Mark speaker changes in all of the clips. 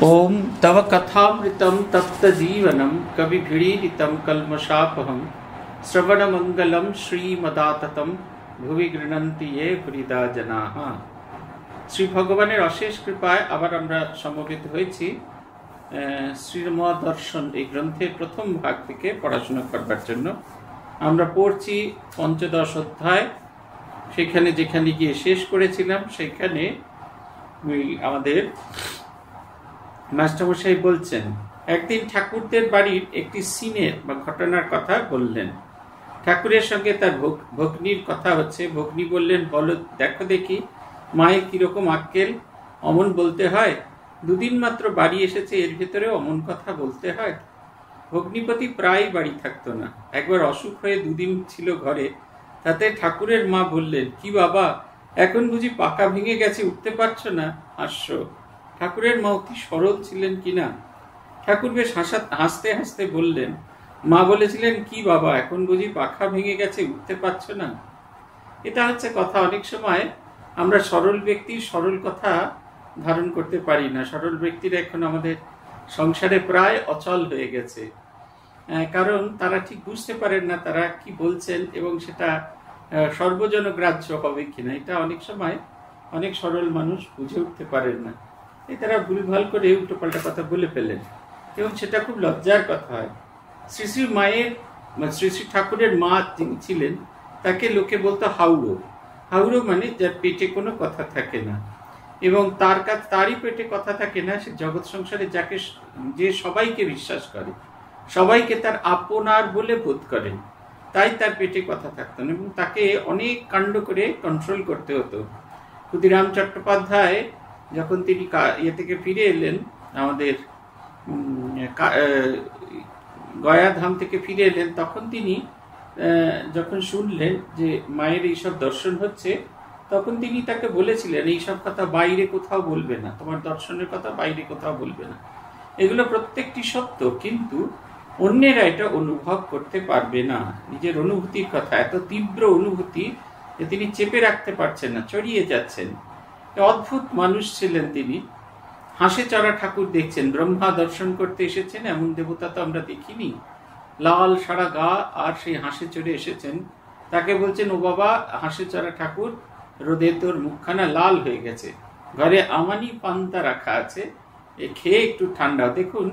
Speaker 1: ओम तव कथामृतं तप्तजीवनं कविभिरीडितं कल्मषापहं श्रवणमंगलं श्रीमदाततं भुवि गृह्णन्ति ये हृदा जनाः। শ্রী ভগবানের অশেষ কৃপায় আবার আমরা সমবেত হয়েছি শ্রীমদ দর্শন এই গ্রন্থের প্রথম ভাগ থেকে পড়াশোনা করবার জন্য। আমরা পড়ছি পঞ্চদশ অধ্যায়। সেখানে যেখানে গিয়ে শেষ করেছিলাম সেখানে আমাদের মাস্টারমশাই বলছেন, একদিন ঠাকুরদের বাড়ির একটি সিনের বা ঘটনার কথা বললেন। ঠাকুরের সঙ্গে তার ভগ্নির কথা হচ্ছে। ভগ্নি বললেন, বলো দেখো দেখি মায়ের কিরকম আক্কেল, অমন বলতে হয়? দুদিন মাত্র বাড়ি এসেছে, এর ভেতরে অমন কথা বলতে হয়? ভগ্নিপতি প্রায় বাড়ি থাকতো না। একবার অসুখ হয়ে দুদিন ছিল ঘরে। তাতে ঠাকুরের মা বললেন, কি বাবা, এখন বুঝি পাকা ভেঙে গেছে, উঠতে পারছো না? হাস্য। ঠাকুরের মা অতি সরল ছিলেন কিনা। ঠাকুর বেশ হাসতে হাসতে বললেন, মা বলেছিলেন, কি বাবা, এখন বুঝি পাখা ভেঙে গেছে, উঠতে পারছো না? এটা হচ্ছে কথা। অনেক সময় আমরা সরল ব্যক্তির সরল কথা ধারণ করতে পারি না। সরল ব্যক্তিরা এখন আমাদের সংসারে প্রায় অচল হয়ে গেছে, কারণ তারা ঠিক বুঝতে পারেন না তারা কি বলছেন এবং সেটা সর্বজনগ্রাহ্য হবে কিনা। এটা অনেক সময় অনেক সরল মানুষ বুঝে উঠতে পারেন না। তারা ভুলভাল করে উল্টোপাল্টা কথা বলে ফেলেন এবং সেটা খুব লজ্জার কথা হয়। শ্রী শ্রী মায়ের শ্রী শ্রী ঠাকুরের মা যিনি ছিলেন তাকে লোকে বলতো হাউড়ো। হাউড়ো মানে যার পেটে কোনো কথা থাকে না, এবং তারই পেটে কথা থাকে না। সে জগৎ সংসারে যে সবাইকে বিশ্বাস করে, সবাইকে তার আপনার বলে বোধ করেন, তাই তার পেটে কথা থাকতো না এবং তাকে অনেক কাণ্ড করে কন্ট্রোল করতে হতো। ক্ষুদিরাম চট্টোপাধ্যায় যখন তিনি ইয়ে থেকে ফিরে এলেন, আমাদের গয়াধাম থেকে ফিরে এলেন, তখন তিনি যখন শুনলেন যে মায়ের এইসব দর্শন হচ্ছে, তখন তিনি তাকে বলেছিলেন, এইসব কথা বাইরে কোথাও বলবে না, তোমার দর্শনের কথা বাইরে কোথাও বলবে না। এগুলো প্রত্যেকটি সত্য, কিন্তু অন্যেরা এটা অনুভব করতে পারবে না। নিজের অনুভূতির কথা, এত তীব্র অনুভূতি যে তিনি চেপে রাখতে পারছেন না, ছড়িয়ে যাচ্ছেন। অদ্ভুত মানুষ ছিলেন তিনি। হাঁসে চড়া ঠাকুর দেখছেন, ব্রহ্মা দর্শন করতে এসেছেন, এমন দেবতা তো আমরা দেখিনি। লাল সারা গা আর সেই হাঁসে চড়ে এসেছেন। তাকে বলছেন, ও বাবা, হাঁসে চড়া ঠাকুর, রোদে তোর মুখখানা লাল হয়ে গেছে, ঘরে আমানি পান্তা রাখা আছে, খেয়ে একটু ঠান্ডা। দেখুন,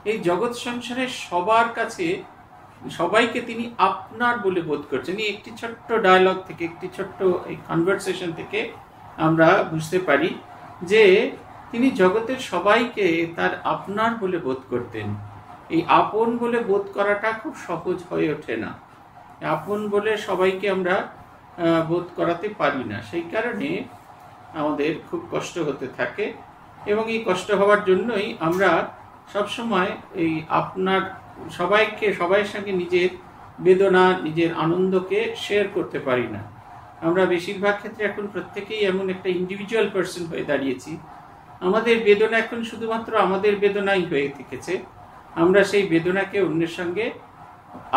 Speaker 1: এই জগৎ সংসারে সবার কাছে সবাইকে তিনি আপনার বলে বোধ করছেন। এই একটি ছোট্ট ডায়লগ থেকে, একটি ছোট্ট এই কনভারসেশন থেকে আমরা বুঝতে পারি যে তিনি জগতের সবাইকে তার আপনার বলে বোধ করতেন। এই আপন বলে বোধ করাটা খুব সহজ হয়ে ওঠে না। আপন বলে সবাইকে আমরা বোধ করাতে পারি না, সেই কারণে আমাদের খুব কষ্ট হতে থাকে এবং এই কষ্ট হওয়ার জন্যই আমরা সবসময় এই আপনার সবাইয়ের সঙ্গে নিজের বেদনা, নিজের আনন্দকে শেয়ার করতে পারি না। আমরা বেশিরভাগ ক্ষেত্রে এখন প্রত্যেকেই এমন একটা ইন্ডিভিজুয়াল পার্সন হয়ে দাঁড়িয়েছি। আমাদের বেদনা এখন শুধুমাত্র আমাদের বেদনাই হয়ে থেকেছে। আমরা সেই বেদনাকে অন্যের সঙ্গে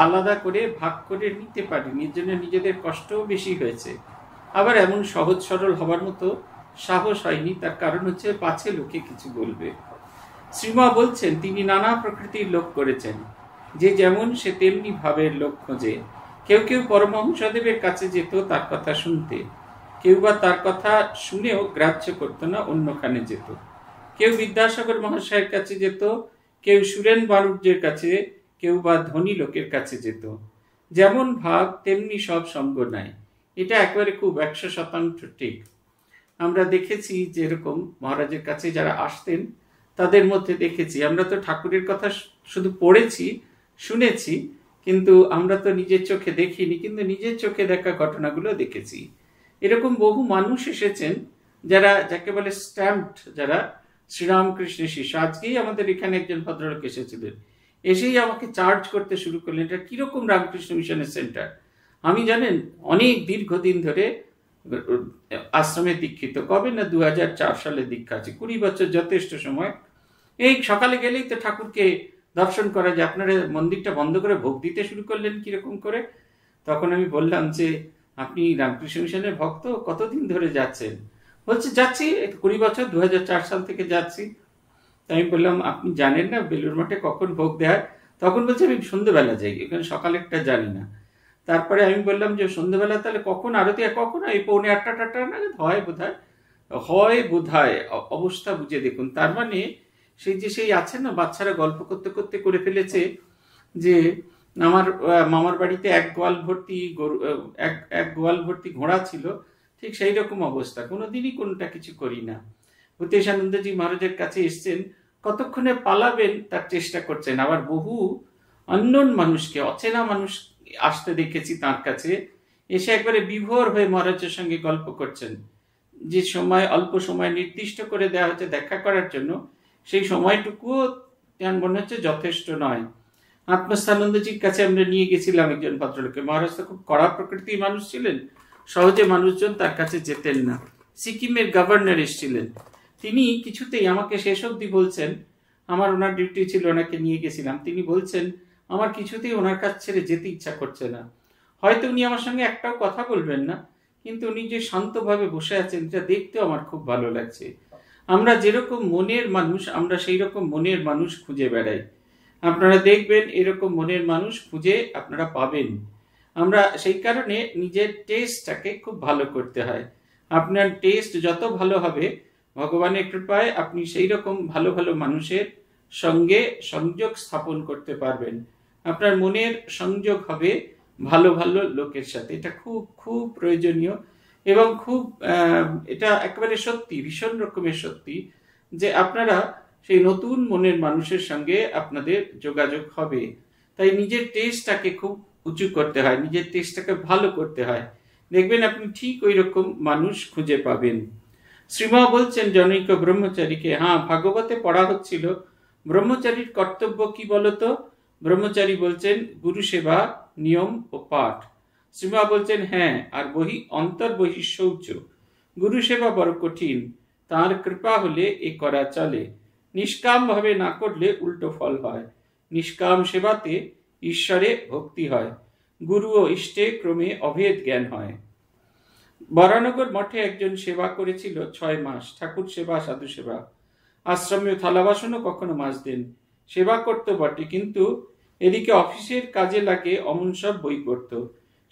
Speaker 1: আলাদা করে ভাগ করে নিতে পারিনি, এর জন্য নিজেদের কষ্টও বেশি হয়েছে। আবার এমন সহজ সরল হবার মতো সাহস হয়নি। তার কারণ হচ্ছে পাছে লোকে কিছু বলবে। শ্রীমা বলছেন, তিনি নানা প্রকৃতির লোক করেছেন, যে যেমন সে তেমনি ভাবের লোক খোঁজে। কেউ কেউ পরমহংসদেবের কাছে যেত তার কথা শুনতে, কেউ বা তার কথা শুনেও গ্রাহ্য করত না, অন্যখানে যেত। কেউ বিদ্যাসাগর মহাশয়ের কাছে যেত, কেউ সুরেন বাণুজ্যের কাছে, কেউ বা ধনী লোকের কাছে যেত। যেমন ভাব তেমনি সব সঙ্গ নাই। এটা একেবারে খুব 100% ঠিক। আমরা দেখেছি যেরকম মহারাজের কাছে যারা আসতেন তাদের মধ্যে দেখেছি, আমরা তো ঠাকুরের কথা শুধু পড়েছি, শুনেছি, কিন্তু আমরা তো নিজের চোখে দেখিনি, কিন্তু নিজের চোখে দেখা ঘটনাগুলো দেখেছি। এরকম বহু মানুষ এসেছেন যাকে বলে স্ট্যাম্পড, যারা শ্রীরামকৃষ্ণের শিষ্য। আজকেই আমাদের এখানে একজন ভদ্রলোক এসেছিলেন, এসেই আমাকে চার্জ করতে শুরু করলেন, এটা কিরকম রামকৃষ্ণ মিশনের সেন্টার। আমি জানেন অনেক দীর্ঘদিন ধরে আশ্রমে দীক্ষিত, কবে না 2004 সালে দীক্ষা আছে, 20 বছর যথেষ্ট সময়। এই সকালে গেলেই তো ঠাকুরকে দর্শন করা যায়, আপনারা মন্দিরটা বন্ধ করে ভোগ দিতে শুরু করলেন কিরকম করে। তখন আমি বললাম যে, আপনি রামকৃষ্ণ মিশনের ভক্ত, কতদিন ধরে যাচ্ছেন? বলছে, যাচ্ছি 20 বছর, 2004 সাল থেকে যাচ্ছি। তাই আমি বললাম আপনি জানেন না বেলুড় মঠে কখন ভোগ দেয়? তখন বলছে আমি সন্ধ্যেবেলা যাই, এখানে সকালেরটা জানি না। তারপরে আমি বললাম যে সন্ধ্যেবেলা তাহলে কখন আরতি হয়? কখন হয়? 8:45-8টা নাগাদ হয় বোধহয়। হয় বোধহয়, অবস্থা বুঝে দেখুন। তার মানে সেই আছে না, বাচ্চারা গল্প করতে করতে করে ফেলেছে যে আমার মামার বাড়িতে এক গোয়াল ভর্তি গরু, এক গোয়াল ভর্তি ঘোড়া ছিল, ঠিক সেই রকম অবস্থা। কোনোদিনই কোনটা কিছু করি না। ভূতেশানন্দজি মহারাজের কাছে এসছেন, কতক্ষণে পালাবেন তার চেষ্টা করছেন। আবার বহু অন্যন মানুষকে, অচেনা মানুষ আসতে দেখেছি তার কাছে, এসে একবারে বিভোর হয়ে মহারাজের সঙ্গে গল্প করছেন। যে সময়, অল্প সময় নির্দিষ্ট করে দেওয়া হচ্ছে দেখা করার জন্য, সেই সময়টুকুও তেমন মনে হচ্ছে যথেষ্ট নয়। আত্মস্থানন্দজির কাছে আমরা নিয়ে গেছিলাম একজন ভদ্রলোককে। মহারাজ তো খুব কড়া প্রকৃতির মানুষ ছিলেন, সহজে মানুষজন তার কাছে যেতেন না। সিকিমের গভর্নর এসেছিলেন, তিনি কিছুতেই আমাকে শেষ অবধি বলছেন, আমার ওনার ডিউটি ছিল, ওনাকে নিয়ে গেছিলাম, তিনি বলছেন আমার কিছুতেই ওনার কাছ ছেড়ে যেতে ইচ্ছা করছে না। হয়তো উনি আমার সঙ্গে একটাও কথা বলবেন না, কিন্তু উনি যে শান্তভাবে বসে আছেন এটা দেখতেও আমার খুব ভালো লাগছে। আমরা যেরকম মনের মানুষ, আমরা সেই রকম মনের মানুষ খুঁজে বেড়াই। আপনারা দেখবেন এরকম মনের মানুষ খুঁজে আপনারা পাবেন। আমরা সেই কারণে নিজের টেস্টটাকে খুব ভালো করতে হয়। আপনার টেস্ট যত ভালো হবে, ভগবানের কৃপায় আপনি সেই রকম ভালো ভালো মানুষের সঙ্গে সংযোগ স্থাপন করতে পারবেন। আপনার মনের সংযোগ হবে ভালো ভালো লোকের সাথে। এটা খুব খুব প্রয়োজনীয় এবং খুব এটা একেবারে সত্যি, ভীষণ রকমের সত্যি যে আপনারা সেই নতুন মনের মানুষের সঙ্গে আপনাদের যোগাযোগ হবে। তাই নিজের টেস্টটাকে খুব উঁচু করতে হয়, নিজের টেস্টটাকে ভালো করতে হয়। দেখবেন আপনি ঠিক ওই রকম মানুষ খুঁজে পাবেন। শ্রীমা বলছেন জনৈক ব্রহ্মচারীকে, হ্যাঁ ভাগবতে পড়া হচ্ছিল, ব্রহ্মচারীর কর্তব্য কি বলতো? ব্রহ্মচারী বলছেন গুরু সেবা, নিয়ম ও পাঠ। শ্রীমা বলছেন হ্যাঁ, আর অন্তর বহি শৌচ। গুরু সেবা বড় কঠিন, তার কৃপা হলে এ করা চলে। নিষ্কাম ভাবে না করলে উল্টো ফল হয়। নিষ্কাম সেবাতে ঈশ্বরে ভক্তি হয়, গুরু ও ইষ্টে ক্রমে অভেদ জ্ঞান হয়। বরানগর মঠে একজন সেবা করেছিল 6 মাস, ঠাকুর সেবা, সাধু সেবা। আশ্রমে থালা বাসনও কখনো মাজতেন। সেবা করতো বটে, কিন্তু এদিকে অফিসের কাজে লাগে অমন সব বই পড়তো।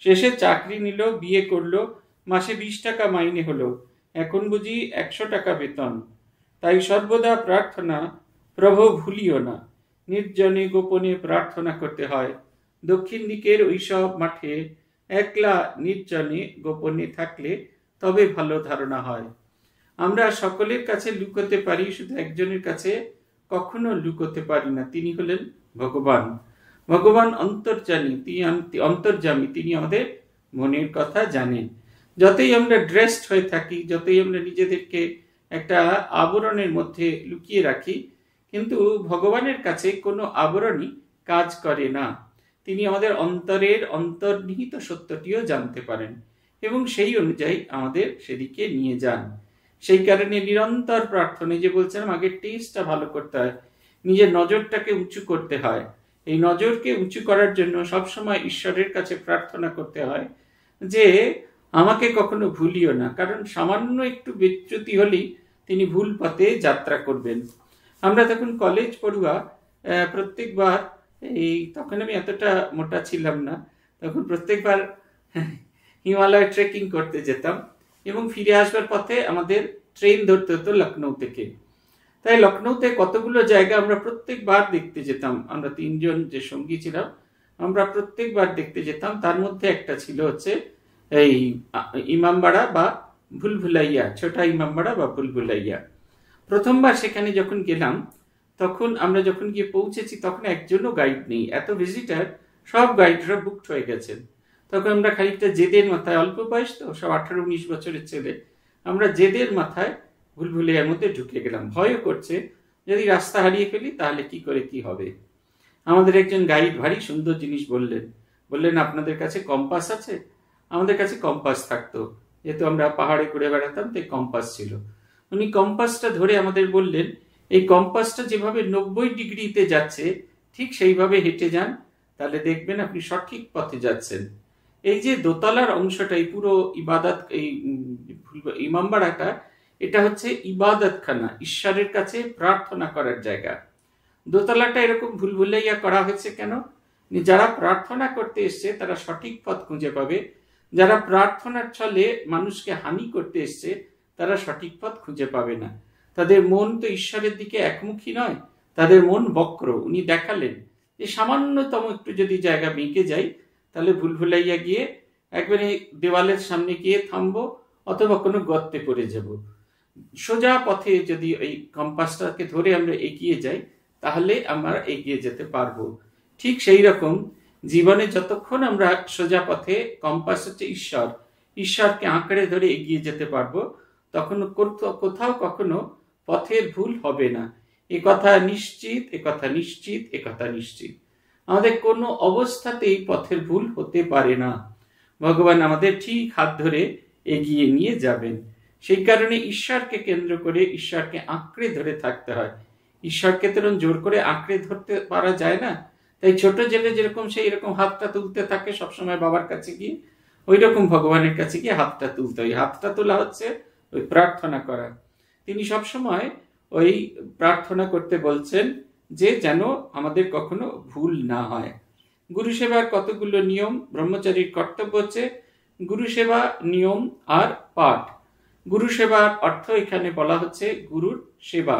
Speaker 1: শেষে চাকরি নিল, বিয়ে করলো, মাসে 20 টাকা মাইনে হলো, এখন বুঝি 100 টাকা বেতন। তাই সর্বদা প্রার্থনা, প্রভু ভুলিও না। নির্জনে গোপনে প্রার্থনা করতে হয়। দক্ষিণ দিকের ওইসব মাঠে একলা নির্জনে গোপনে থাকলে তবে ভালো ধারণা হয়। আমরা সকলের কাছে লুকোতে পারি, শুধু একজনের কাছে কখনো লুকোতে পারি না, তিনি হলেন ভগবান। ভগবান অন্তর্যামী, তিনি আমাদের মনের কথা জানেন। যতই আমরা ড্রেসড হয়ে থাকি, যতই আমরা নিজেদেরকে একটা আবরণের মধ্যে লুকিয়ে রাখি, কিন্তু ভগবানের কাছে কোনো আবরণই কাজ করে না। তিনি আমাদের অন্তরের অন্তর্নিহিত সত্যটিও জানতে পারেন এবং সেই অনুযায়ী আমাদের সেদিকে নিয়ে যান। সেই কারণে নিরন্তর প্রার্থনা, যে বলছিলাম আগে টেস্টটা ভালো করতে হয়, নিজের নজরটাকে উঁচু করতে হয়। এই নজরকে উঁচু করার জন্য সবসময় ঈশ্বরের কাছে প্রার্থনা করতে হয় যে আমাকে কখনো ভুলিও না, কারণ সামান্য একটু বিচ্যুতি হলেই তিনি ভুল পথে যাত্রা করবেন। আমরা তখন কলেজ পড়ুয়া, প্রত্যেকবার তখন আমি এতটা মোটা ছিলাম না, তখন প্রত্যেকবার হিমালয় ট্রেকিং করতে যেতাম এবং ফিরে আসবার পথে আমাদের ট্রেন ধরতে হতো লখনৌ থেকে। তাই লখনৌতে কতগুলো জায়গা আমরা প্রত্যেকবার দেখতে যেতাম। আমরা 3 জন যে সঙ্গী ছিলাম, আমরা প্রত্যেকবার দেখতে যেতাম। তার মধ্যে একটা ছিল হচ্ছে এই ইমামবাড়া বা ভুলভুলাইয়া, ছোটা ইমামবাড়া বা ভুলভুলাইয়া। প্রথমবার সেখানে যখন গেলাম, তখন আমরা যখন গিয়ে পৌঁছেছি তখন একজনও গাইড নেই, এত ভিজিটার, সব গাইডরা বুকড হয়ে গেছেন। তখন আমরা খানিকটা জেদের মাথায়, অল্প বয়স তো, সব 18-19 বছরের ছেলে, আমরা জেদের মাথায় ভুলভুলাইয়ার মধ্যে ঢুকে গেলাম। ভয়ও করছে, যদি রাস্তা হারিয়ে ফেলি তাহলে কি করে কি হবে। আমাদের একজন গাইড ভারী সুন্দর জিনিস বললেন আপনাদের কাছে কম্পাস আছে? আমাদের কাছে কম্পাস থাকতো, যেহেতু আমরা পাহাড়ে ঘুরে বেড়াতাম, তাই কম্পাস ছিল। উনি কম্পাসটা ধরে আমাদের বললেন, এই কম্পাসটা যেভাবে 90 ডিগ্রিতে যাচ্ছে ঠিক সেইভাবে হেঁটে যান, তাহলে দেখবেন আপনি সঠিক পথে যাচ্ছেন। এই যে দোতলার অংশটাই পুরো ইবাদত, এই ইমামবাড়াটা, এটা হচ্ছে ইবাদতখানা, ঈশ্বরের কাছে প্রার্থনা করার জায়গা। দোতলাটা এরকম ভুলভুলাইয়া করা হয়েছে কেন? যারা প্রার্থনা করতে এসছে তারা সঠিক পথ খুঁজে পাবে, যারা প্রার্থনার ছলে মানুষকে হানি করতে এসছে তারা সঠিক পথ খুঁজে পাবে না। তাদের মন তো ঈশ্বরের দিকে একমুখী নয়, তাদের মন বক্র। উনি দেখালেন যে সামান্যতম একটু যদি জায়গা বেঁকে যাই তাহলে ভুলভুলাইয়া গিয়ে একবারে দেওয়ালের সামনে গিয়ে থামবো, অথবা কোনো গর্তে পড়ে যাব। সোজা পথে যদি এই কম্পাসটাকে ধরে আমরা এগিয়ে যাই তাহলে আমরা এগিয়ে যেতে পারবো। ঠিক সেই রকম জীবনে যতক্ষণ আমরা সোজা পথে, কম্পাস হচ্ছে ঈশ্বর, ঈশ্বরকে আঁকড়ে ধরে এগিয়ে যেতে পারবো, তখন কোথাও কখনো পথের ভুল হবে না। এ কথা নিশ্চিত, এ কথা নিশ্চিত, এ কথা নিশ্চিত। আমাদের কোনো অবস্থাতেই পথের ভুল হতে পারে না। ভগবান আমাদের ঠিক হাত ধরে এগিয়ে নিয়ে যাবেন। সেই কারণে ঈশ্বরকে কেন্দ্র করে, ঈশ্বরকে আঁকড়ে ধরে থাকতে হয়। ঈশ্বরকে তেমন জোর করে আঁকড়ে ধরতে পারা যায় না। তাই ছোট ছেলে যেরকম সেই এরকম হাতটা তুলতে থাকে সবসময় বাবার কাছে গিয়ে, ওই রকম ভগবানের কাছে গিয়ে হাতটা তুলতে হয়। হাতটা তোলা হচ্ছে ওই প্রার্থনা করা। তিনি সবসময় ওই প্রার্থনা করতে বলছেন যে যেন আমাদের কখনো ভুল না হয়। গুরু সেবার কতগুলো নিয়ম, ব্রহ্মচারীর কর্তব্য হচ্ছে গুরু সেবা, নিয়ম আর পাঠ। গুরু সেবার অর্থ এখানে বলা হচ্ছে গুরুর সেবা।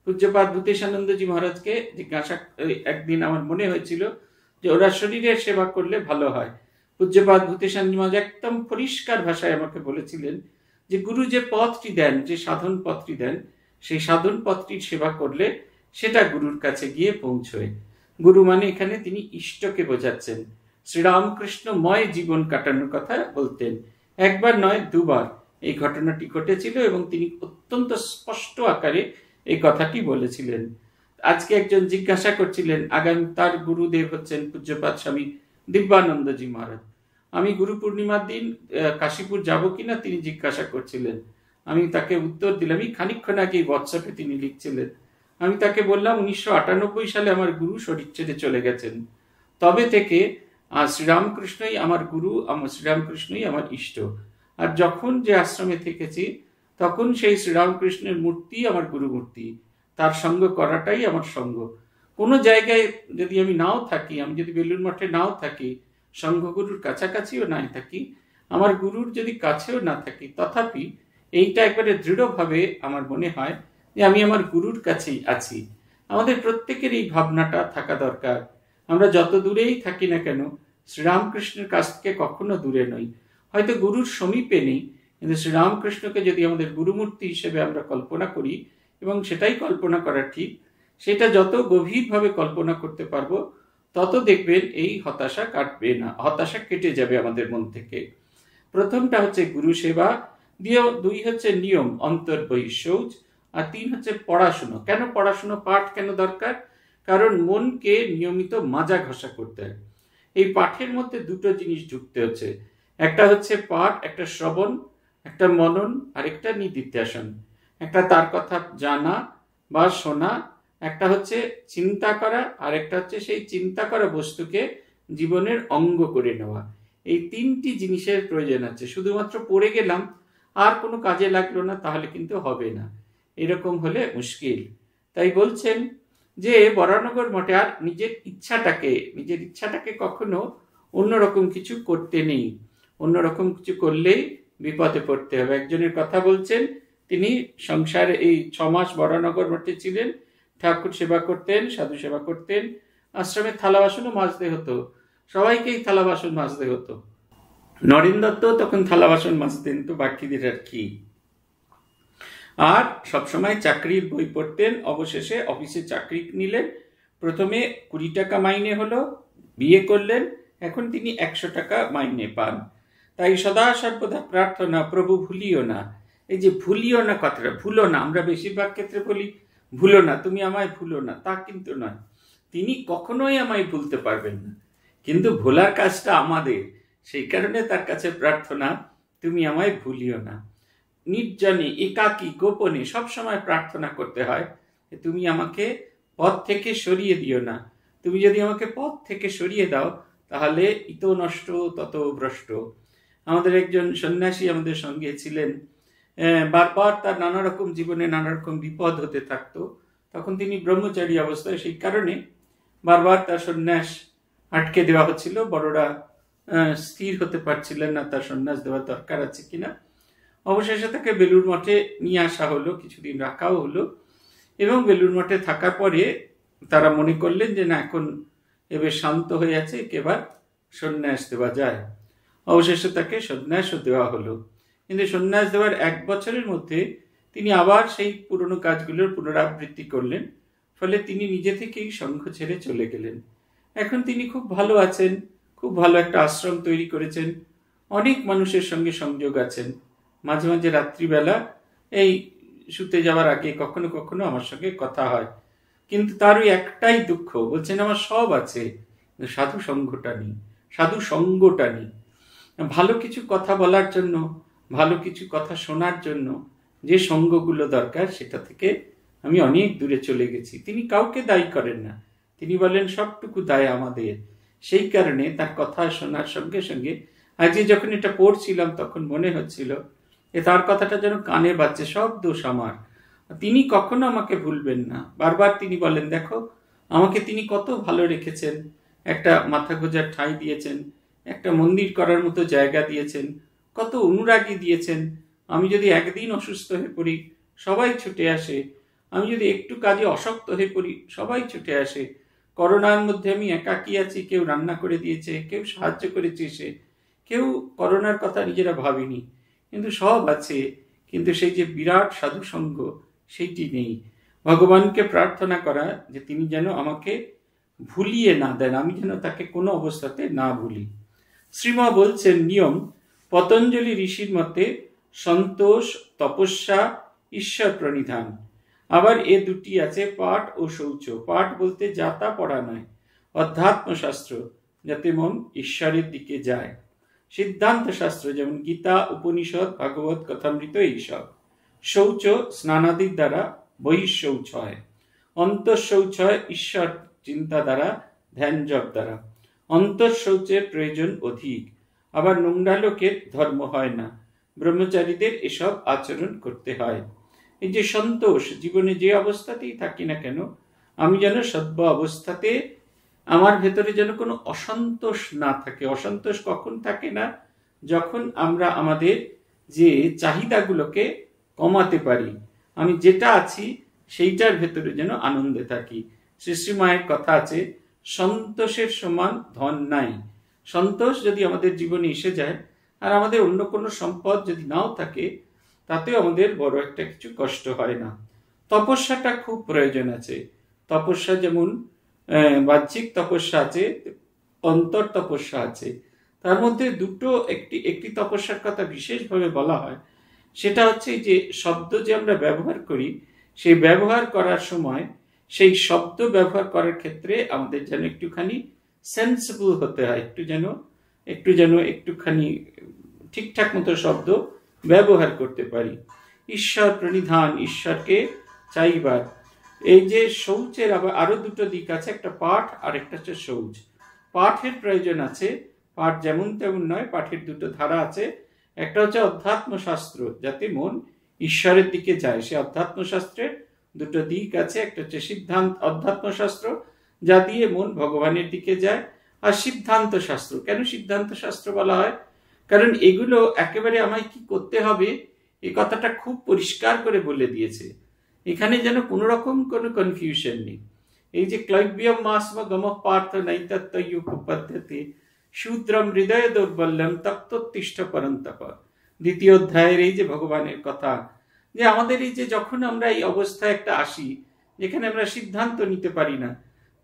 Speaker 1: পূজ্যপাদ ভূতেশানন্দজি মহারাজকে জিজ্ঞাসা, একদিন আমার মনে হয়েছিল যে ওরা শরীরের সেবা করলে ভালো হয়। পূজ্যপাদ ভূতেশানন্দজি মহারাজ একদম পরিষ্কার ভাষায় আমাকে বলেছিলেন যে গুরু যে পথটি দেন, যে সাধন পথটি দেন, সেই সাধন পথটির সেবা করলে সেটা গুরুর কাছে গিয়ে পৌঁছয়। গুরু মানে এখানে তিনি ইষ্টকে বোঝাচ্ছেন। শ্রীরামকৃষ্ণময় জীবন কাটানোর কথা বলতেন। একবার নয়, দুবার এই ঘটনাটি ঘটেছিল এবং তিনি অত্যন্ত স্পষ্ট আকারে এই কথাটি বলেছিলেন। আজকে একজন জিজ্ঞাসা করছিলেন, আগামী তার গুরুদেব হচ্ছেন পূজ্যপাদ স্বামী দিব্যানন্দজি মহারাজ। আমি গুরু পূর্ণিমার দিন কাশীপুর যাব কিনা তিনি জিজ্ঞাসা করছিলেন। আমি তাকে উত্তর দিলাম, খানিকক্ষণ আগে হোয়াটসঅ্যাপে তিনি লিখছিলেন। আমি তাকে বললাম 1998 সালে আমার গুরু শরীর ছেড়ে চলে গেছেন। তবে থেকে শ্রীরামকৃষ্ণই আমার গুরু, আমার শ্রীরামকৃষ্ণই আমার ইষ্ট। আর যখন যে আশ্রমে থেকেছি তখন সেই শ্রীরামকৃষ্ণের মূর্তি আমার গুরু মূর্তি, তার সঙ্গ করাটাই আমার সঙ্গ। কোনো জায়গায় যদি আমি নাও থাকি, আমি যদি বেলুড় মঠে নাও থাকি, সঙ্ঘগুরুর কাছাকাছিও নাই থাকি, আমার গুরুর যদি কাছেও না থাকি, তথাপি এইটা একবারে দৃঢ়ভাবে আমার মনে হয় যে আমি আমার গুরুর কাছেই আছি। আমাদের প্রত্যেকের এই ভাবনাটা থাকা দরকার। আমরা যত দূরেই থাকি না কেন শ্রীরামকৃষ্ণের কাছ থেকে কখনো দূরে নই। হয়তো গুরুর সমীপে নেই, কিন্তু শ্রীরামকৃষ্ণকে যদি আমাদের গুরুমূর্তি হিসেবে আমরা কল্পনা করি, এবং সেটাই কল্পনা করা ঠিক, সেটা যত গভীরভাবে কল্পনা করতে পারবো তত দেখবেন এই হতাশা কাটবে না, হতাশা কেটে যাবে আমাদের মন থেকে। প্রথমটা হচ্ছে গুরু সেবা, 2 হচ্ছে নিয়ম, অন্তর বহিঃশৌচ, আর 3 হচ্ছে পড়াশুনো। কেন পড়াশুনো, পাঠ কেন দরকার? কারণ মনকে নিয়মিত মাজা ঘষা করতে হয়। এই পাঠের মধ্যে 2টো জিনিস ঢুকতে হচ্ছে। একটা হচ্ছে পাঠ, একটা শ্রবণ, একটা মনন, আর একটা নিদিধ্যাসন। একটা তার কথা জানা বা শোনা, একটা হচ্ছে চিন্তা করা, আর একটা হচ্ছে সেই চিন্তা করা বস্তুকে জীবনের অঙ্গ করে নেওয়া। এই 3টি জিনিসের প্রয়োজন আছে। শুধুমাত্র পড়ে গেলাম আর কোনো কাজে লাগলো না, তাহলে কিন্তু হবে না। এরকম হলে মুশকিল। তাই বলছেন যে বরানগর মঠে আর নিজের ইচ্ছাটাকে কখনো অন্যরকম কিছু করতে নেই। অন্যরকম কিছু করলেই বিপদে পড়তে হবে। একজনের কথা বলছেন, তিনি সংসারে এই 6 মাস বরানগর মঠে ছিলেন, ঠাকুর সেবা করতেন, সাধু সেবা করতেন, আশ্রমে থালা বাসনও মাজতে হতো, সবাইকেই থালা বাসন মাজতে হতো। নরেন দত্ত তখন থালা বাসন মাজতেন, তো বাকিদের আর কি। আর সবসময় চাকরির বই পড়তেন। অবশেষে অফিসে চাকরি নিলেন। প্রথমে 20 টাকা মাইনে হলো, বিয়ে করলেন, এখন তিনি 100 টাকা মাইনে পান। তাই সদা সর্বদা প্রার্থনা, প্রভু ভুলিও না। এই যে ভুলিও না কথাটা, ভুলো না, আমরা বেশিরভাগ ক্ষেত্রে বলি ভুলো না, তুমি আমায় ভুলো না, তা কিন্তু নয়। তিনি কখনোই আমায় ভুলতে পারবেন না, কিন্তু ভোলার কাজটা আমাদের। সেই কারণে তার কাছে প্রার্থনা, তুমি আমায় ভুলিও না। নির্জনে, একাকী, গোপনে সবসময় প্রার্থনা করতে হয়, তুমি আমাকে পথ থেকে সরিয়ে দিও না। তুমি যদি আমাকে পথ থেকে সরিয়ে দাও তাহলে ইতো নষ্ট তত ভ্রষ্ট। আমাদের একজন সন্ন্যাসী আমাদের সঙ্গে ছিলেন, বারবার তার নানা রকম জীবনে নানা রকম বিপদ হতে থাকতো, তখন তিনি ব্রহ্মচারী অবস্থায়, সেই কারণে বারবার তার সন্ন্যাস আটকে দেওয়া হচ্ছিল। বড়রা স্থির হতে পারছিলেন না তার সন্ন্যাস দেওয়ার দরকার আছে কিনা। অবশেষে তাকে বেলুড় মঠে নিয়ে আসা হলো, কিছুদিন রাখাও হলো, এবং বেলুড় মঠে থাকার পরে তারা মনে করলেন যে না, এখন এবার শান্ত হয়ে আছে, এবার সন্ন্যাস দেওয়া যায়। অবশেষে তাকে সন্ন্যাসও দেওয়া হলো। কিন্তু সন্ন্যাস দেওয়ার 1 বছরের মধ্যে তিনি আবার সেই পুরনো কাজগুলোর পুনরাবৃত্তি করলেন, ফলে তিনি নিজে থেকেই সংঘ ছেড়ে চলে গেলেন। এখন তিনি খুব ভালো আছেন, খুব ভালো একটা আশ্রম তৈরি করেছেন, অনেক মানুষের সঙ্গে সংযোগ আছেন। মাঝে মাঝে রাত্রিবেলা এই শুতে যাওয়ার আগে কখনো কখনো আমার সঙ্গে কথা হয়, কিন্তু তার ওই একটাই দুঃখ, বলছেন আমার সব আছে, সাধু সঙ্গটা নেই, সাধু সঙ্গটা নেই। ভালো কিছু কথা বলার জন্য, ভালো কিছু কথা শোনার জন্য যে সঙ্গগুলো দরকার, সেটা থেকে আমি অনেক দূরে চলে গেছি। তিনি কাউকে দায়ী করেন না, তিনি বলেন সবটুকু দায় আমাদের। সেই কারণে তার কথা শোনার সঙ্গে সঙ্গে আজকে যখন এটা পড়ছিলাম তখন মনে হচ্ছিল যে তার কথাটা যেন কানে বাজছে, সব দোষ আমার, তিনি কখনো আমাকে ভুলবেন না। বারবার তিনি বলেন, দেখো আমাকে তিনি কত ভালো রেখেছেন, একটা মাথা গোঁজার ঠাঁই দিয়েছেন, একটা মন্দির করার মতো জায়গা দিয়েছেন, কত অনুরাগী দিয়েছেন। আমি যদি একদিন অসুস্থ হয়ে পড়ি সবাই ছুটে আসে, আমি যদি একটু কাজে অশক্ত হয়ে পড়ি সবাই ছুটে আসে। করোনার মধ্যে আমি একাকী আছি, কেউ রান্না করে দিয়েছে, কেউ সাহায্য করেছে, সে কেউ করোনার কথা নিজেরা ভাবিনি, কিন্তু সব আছে। কিন্তু সেই যে বিরাট সাধু সঙ্গ সেইটি নেই। ভগবানকে প্রার্থনা করা যে তিনি যেন আমাকে ভুলিয়ে না দেন, আমি যেন তাকে কোনো অবস্থাতে না ভুলি। শ্রীমা বলছেন নিয়ম, পতঞ্জলি ঋষির মতে সন্তোষ, তপস্যা, ঈশ্বর প্রণিধান। আবার এ দুটি আছে পাঠ ও শৌচ। পাঠ বলতে যাতা পড়া নয়, অধ্যাত্ম শাস্ত্র, যাতে মন ঈশ্বরের দিকে যায়। সিদ্ধান্ত শাস্ত্র, যেমন গীতা, উপনিষদ, ভাগবত কথামৃত, এইসব। শৌচ স্নানাদির দ্বারা বহিঃশৌচ হয়। অন্তঃশৌচ হয় ঈশ্বর চিন্তা দ্বারা, ধ্যান জপ দ্বারা। অন্তঃশৌচের প্রয়োজন অধিক। আবার নোংরা লোকের ধর্ম হয় না, ব্রহ্মচারীদের এসব আচরণ করতে হয়। এই যে সন্তোষ, জীবনে যে অবস্থাতেই থাকি না কেন আমি যেন সদ্য অবস্থাতে, আমার ভেতরে যেন কোনো অসন্তোষ না থাকে। অসন্তোষ কখন থাকে না? যখন আমরা আমাদের যে চাহিদাগুলোকে কমাতে পারি, আমি যেটা আছি সেইটার ভেতরে যেন আনন্দে থাকি। শ্রী মায়ের কথা আছে, সন্তোষের সমান ধন নাই। সন্তোষ যদি আমাদের জীবনে এসে যায়, আর আমাদের অন্য কোনো সম্পদ যদি নাও থাকে, তাতেও আমাদের বড় একটা কিছু কষ্ট হয় না। তপস্যাটা খুব প্রয়োজন আছে। তপস্যা যেমন বাহ্যিক তপস্যা আছে, অন্তর তপস্যা আছে। তার মধ্যে দুটো, একটি তপস্যার কথা বিশেষভাবে বলা হয়, সেটা হচ্ছে যে শব্দ যে আমরা ব্যবহার করি, সেই ব্যবহার করার সময় সেই শব্দ ব্যবহার করার ক্ষেত্রে আমাদের যেন একটুখানি সেন্সিবল হতে হয়, একটুখানি ঠিকঠাক মতো শব্দ ব্যবহার করতে পারি। ঈশ্বর প্রণিধান, ঈশ্বরকে চাইবার। এই যে শৌচের আবার আরো দুটো দিক আছে, একটা পাঠ আর একটা হচ্ছে শৌচ। পাঠের প্রয়োজন আছে, পাঠ যেমন তেমন নয়, পাঠের দুটো ধারা আছে। একটা হচ্ছে অধ্যাত্ম শাস্ত্র, যাতে মন ঈশ্বরের দিকে যায়, সে অধ্যাত্ম শাস্ত্রের দুটো দিক আছে। একটা হচ্ছে সিদ্ধান্ত অধ্যাত্ম শাস্ত্র, যা দিয়ে মন ভগবানের দিকে যায়। আর সিদ্ধান্ত শাস্ত্র, কেন সিদ্ধান্ত শাস্ত্র বলা হয়? কারণ এগুলো একেবারে আমায় কি করতে হবে এই কথাটা খুব পরিষ্কার করে বলে দিয়েছে। এখানে যেন কোনো রকম কোনো কনফিউশন নেই। এই যে ক্লৈব্যম মাস্ম গম পার্থ নৈতত্তয়ুপপদ্যতে শূদ্রম হৃদয় দৌর্বল্যম তপ্তোত্তিষ্ঠ পরন্তপ। দ্বিতীয় অধ্যায়ের এই যে ভগবানের কথা, যে আমাদের এই যে যখন আমরা এই অবস্থায় একটা আসি, যেখানে আমরা সিদ্ধান্ত নিতে পারি না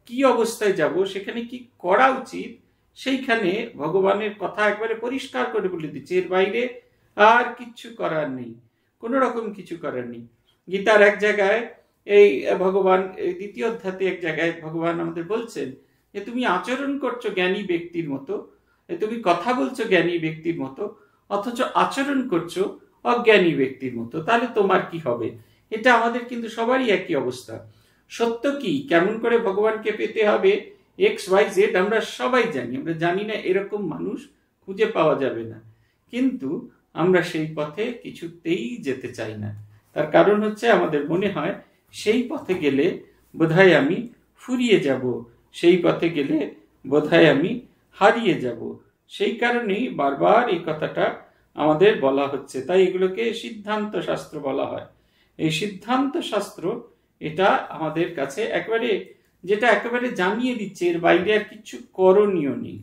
Speaker 1: কি অবস্থায় যাব, সেখানে কি করা উচিত, সেইখানে ভগবানের কথা একবারে পরিষ্কার করে বলে দিচ্ছে। এর বাইরে আর কিছু করার নেই, কোন রকম কিছু করার নেই। গীতার এক জায়গায় এই ভগবান, দ্বিতীয় অধ্যায়ে এক জায়গায় ভগবান আমাদের বলছেন যে তুমি আচরণ করছো জ্ঞানী ব্যক্তির মতো, তুমি কথা বলছো জ্ঞানী ব্যক্তির মতো, অথচ আচরণ করছো অজ্ঞানী ব্যক্তির মতো, তাহলে তোমার কি হবে? এটা আমাদের কিন্তু সবারই একই অবস্থা। সত্য কি, কেমন করে ভগবানকে পেতে হবে, XYZ আমরা সবাই জানি। আমরা জানি না এরকম মানুষ খুঁজে পাওয়া যাবে না, কিন্তু আমরা সেই পথে কিছুতেই যেতে চাই না। তার কারণ হচ্ছে আমাদের মনে হয় সেই পথে গেলে বোধহয় আমি ফুরিয়ে যাব, সেই পথে গেলে বোধহয় আমি হারিয়ে যাব। সেই কারণেই বারবার এই কথাটা আমাদের বলা হচ্ছে। তাই এগুলোকে সিদ্ধান্ত শাস্ত্র বলা হয়। এই সিদ্ধান্ত শাস্ত্র এটা আমাদের কাছে একেবারে জানিয়ে দিচ্ছে, এর বাইরে আর কিছু করণীয় নেই।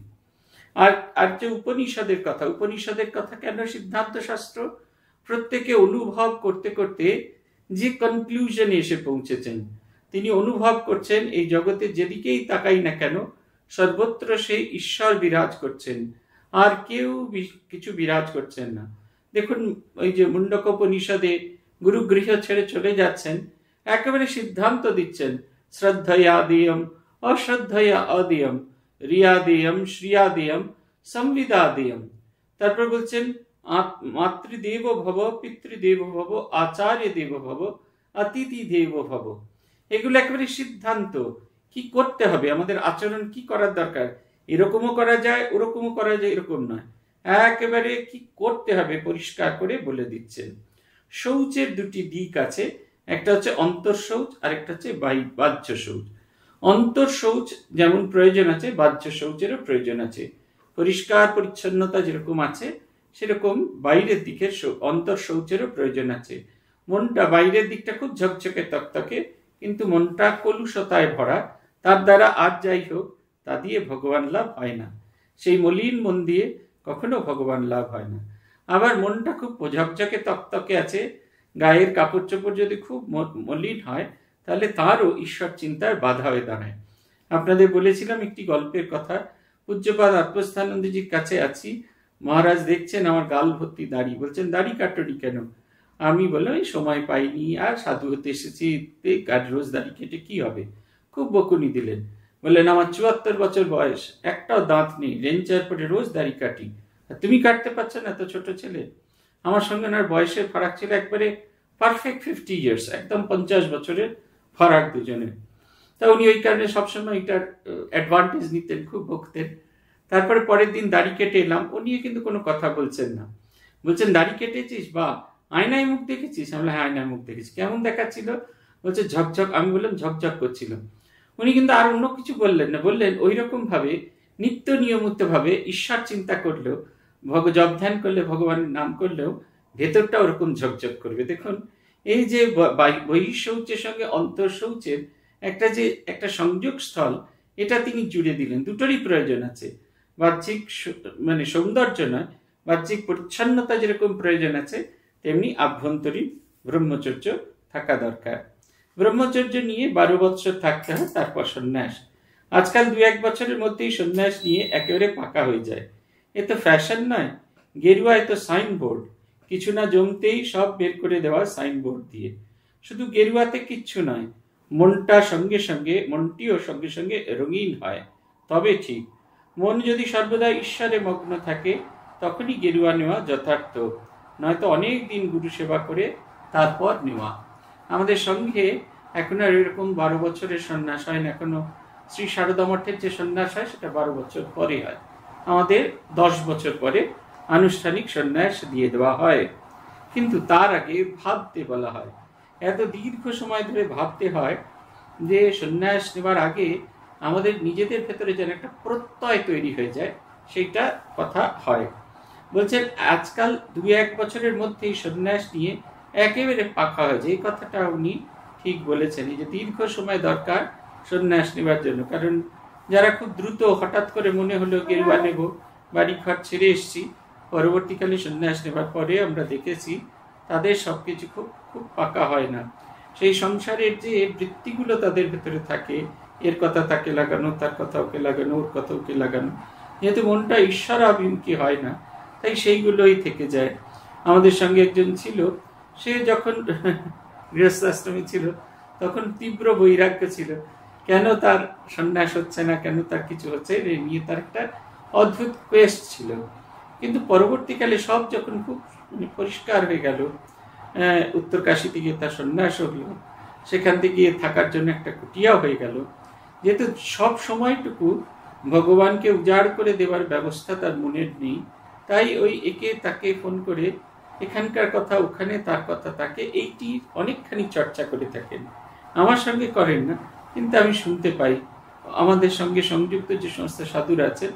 Speaker 1: আর যে উপনিষদের কথা কেন সিদ্ধান্ত শাস্ত্র? প্রত্যেকে অনুভব করতে করতে যে কনক্লুশনে এসে পৌঁছেছেন, তিনি অনুভব করছেন এই জগতে যেদিকেই তাকাই না কেন সর্বত্র সেই ঈশ্বর বিরাজ করছেন, আর কেউ কিছু বিরাজ করছেন না। দেখুন, ওই যে মুন্ডকোপনিষদে গুরুগৃহ ছেড়ে চলে যাচ্ছেন, একেবারে সিদ্ধান্ত দিচ্ছেন, শ্রদ্ধয়া দেয়ম অশ্রদ্ধয়া অদেয়ম, রিয়াদেয়ম শ্রিয়াদেয়ম সংবিদাদেয়ম। তারপর বলছেন মাতৃদেব ভব, পিতৃদেব ভব, আচার্য দেব ভব, অতিথি দেব ভব। এগুলো একেবারে সিদ্ধান্ত, কি করতে হবে, আমাদের আচরণ কি করার দরকার। এরকমও করা যায়, ওরকমও করা যায়, এরকম নয়, একেবারে কি করতে হবে পরিষ্কার করে বলে দিচ্ছেন। শৌচের দুটি দিক আছে, একটা হচ্ছে অন্তঃশৌচ আর একটা হচ্ছে বাহ্য শৌচ। অন্তঃশৌচ যেমন প্রয়োজন আছে, বাহ্য শৌচেরও প্রয়োজন আছে। পরিষ্কার পরিচ্ছন্নতা যেরকম আছে সেরকম বাইরের দিকের অন্তঃশৌচেরও প্রয়োজন আছে। মনটা বাইরের দিকটা খুব ঝকঝকে তকতকে, কিন্তু মনটা কলুষতায় ভরা, তার দ্বারা আর যাই হোক তা দিয়ে ভগবান লাভ হয় না। সেই মলিন মন দিয়ে কখনো ভগবান লাভ হয় না। আবার মনটা খুব ঝকঝকে তকতকে আছে, গায়ের কাপড় চোপড় যদি খুব মলিন হয় তাহলে তারও ঈশ্বর চিন্তায় বাধা হয়ে দাঁড়ায়। আপনাদের বলেছিলাম একটি গল্পের কথা। পূজ্যপাদ আত্মস্থানন্দজির কাছে আছি, মহারাজ দেখছেন আমার গাল ভর্তি দাড়ি, বলছেন দাড়ি কাটনি কেন? আমি বললাম এই সময় পাইনি, আর সাধু হতে এসেছি, রোজ দাড়ি কেটে কি হবে? খুব বকুনি দিলেন, বললেন আমার ৭৪ বছর বয়স, একটাও দাঁত নেই, রেঞ্চার পরে রোজ দাড়ি কাটি, তুমি কাটতে পারছো না? এত ছোট ছেলে। আমার সঙ্গে ওনার বয়সের ফারাক ছিল একবারে পারফেক্ট 50 ইয়ার্স, একদম 50 বছরের ফারাক দুজনে। তা উনি ওই কারণে সবসময় এটার অ্যাডভান্টেজ নিতেন, খুব বকতেন। তারপরে পরের দিন দাড়ি কেটে এলাম, ও নিয়ে কিন্তু কোনো কথা বলছেন না। বলছেন দাড়ি কেটেছিস, বা আয়নায় মুখ দেখেছিস? আমি হ্যাঁ আয়নায় মুখ দেখেছি। কেমন দেখাচ্ছিল? বলছে ঝকঝক। আমি বললাম ঝকঝক করছিল। উনি কিন্তু আর অন্য কিছু বললেন না, বললেন ওই রকম ভাবে নিত্য নিয়মিত ভাবে ঈশ্বর চিন্তা করলেও, জপ ধ্যান করলে, ভগবানের নাম করলেও ভেতরটা ওরকম ঝকঝক করবে। দেখুন, এই যে বহিঃশৌচের সঙ্গে অন্তঃশৌচের একটা সংযোগ স্থল, এটা তিনি জুড়ে দিলেন। দুটোরই প্রয়োজন আছে। বাহ্যিক মানে সৌন্দর্য নয়, বাহ্যিক পরিচ্ছন্নতা যেরকম প্রয়োজন আছে, তেমনি আভ্যন্তরীণ ব্রহ্মচর্য থাকা দরকার। ব্রহ্মচর্য নিয়ে 12 বছর থাকতে হয়, তারপর সন্ন্যাস। আজকাল 2-1 বছরের মধ্যেই সন্ন্যাস নিয়ে একেবারে পাকা হয়ে যায়। এ তো ফ্যাশন নয়, গেরুয়া, এ তো সাইনবোর্ড। কিছু না জমতেই সব বের করে দেওয়া সাইনবোর্ড দিয়ে। শুধু গেরুয়াতে কিচ্ছু নয়, মনটিও সঙ্গে সঙ্গে রঙিন হয়, তবে ঠিক। মন যদি সর্বদা ঈশ্বরে মগ্ন থাকে তখনই গেরুয়া নেওয়া যথার্থ, নয়তো অনেক দিন গুরু সেবা করে তারপর নেওয়া। আমাদের সঙ্গে এখন আর এরকম 12 বছরের সন্ন্যাস হয় না। এখনো শ্রী শারদা মঠের যে সন্ন্যাস হয় সেটা 12 বছর পরে হয়। আমাদের 10 বছর পরে আনুষ্ঠানিক সন্ন্যাস দিয়ে দেওয়া হয়। কিন্তু তার আগে ভাবতে বলা হয়। এত দীর্ঘ সময় ধরে ভাবতে হয় যে সন্ন্যাস নেওয়ার আগে আমাদের নিজেদের ভেতরে যেন একটা প্রত্যয় তৈরি হয়ে যায়, সেইটা কথা হয়। বলছেন আজকাল 2-1 বছরের মধ্যেই সন্ন্যাস নিয়ে একেবারে পাকা হয়ে যায়। এই কথাটা উনি ঠিক বলেছেন, এই যে দীর্ঘ সময় দরকার সন্ন্যাস নেওয়ার জন্য। কারণ যারা খুব দ্রুত হঠাৎ করে মনে হলো গেরুয়া নেব, বাড়ি ঘর ছেড়ে এসছি, পরবর্তীকালে সন্ন্যাস নেবার পরে আমরা দেখেছি তাদের সবকিছু খুব খুব পাকা হয় না। সেই সংসারের যে বৃত্তিগুলো তাদের ভেতরে থাকে, এর কথা তাকে লাগানো, তার কথা ওকে লাগানো, ওর কথা ওকে লাগানো, যেহেতু মনটা ঈশ্বরাভিমুখী হয় না, তাই সেইগুলোই থেকে যায়। আমাদের সঙ্গে একজন ছিল, সে যখন গৃহস্থাশ্রমী ছিল তখন তীব্র বৈরাগ্য ছিল, কেন তার সন্ন্যাস হচ্ছে না, কেন তার কিছু হচ্ছে এই নিয়ে তার একটা অদ্ভুত কোয়েস্ট ছিল। কিন্তু পরবর্তীকালে সব যখন খুব পরিষ্কার হয়ে গেল, উত্তরকাশীতে গিয়ে তার সন্ন্যাস হলো, সেখান থেকে গিয়ে থাকার জন্য একটা কুটিয়াও হয়ে গেল। যেহেতু সব সময়টুকু ভগবানকে উজাড় করে দেওয়ার ব্যবস্থা তার মনের নেই, তাই ওই একে তাকে ফোন করে এখানকার কথা ওখানে, তার কথা তাকে, এইটি অনেকখানি চর্চা করে থাকেন। আমার সঙ্গে করেন না, কিন্তু আমি শুনতে পাই আমাদের সঙ্গে সংযুক্ত যে সমস্ত সাধুরা আছেন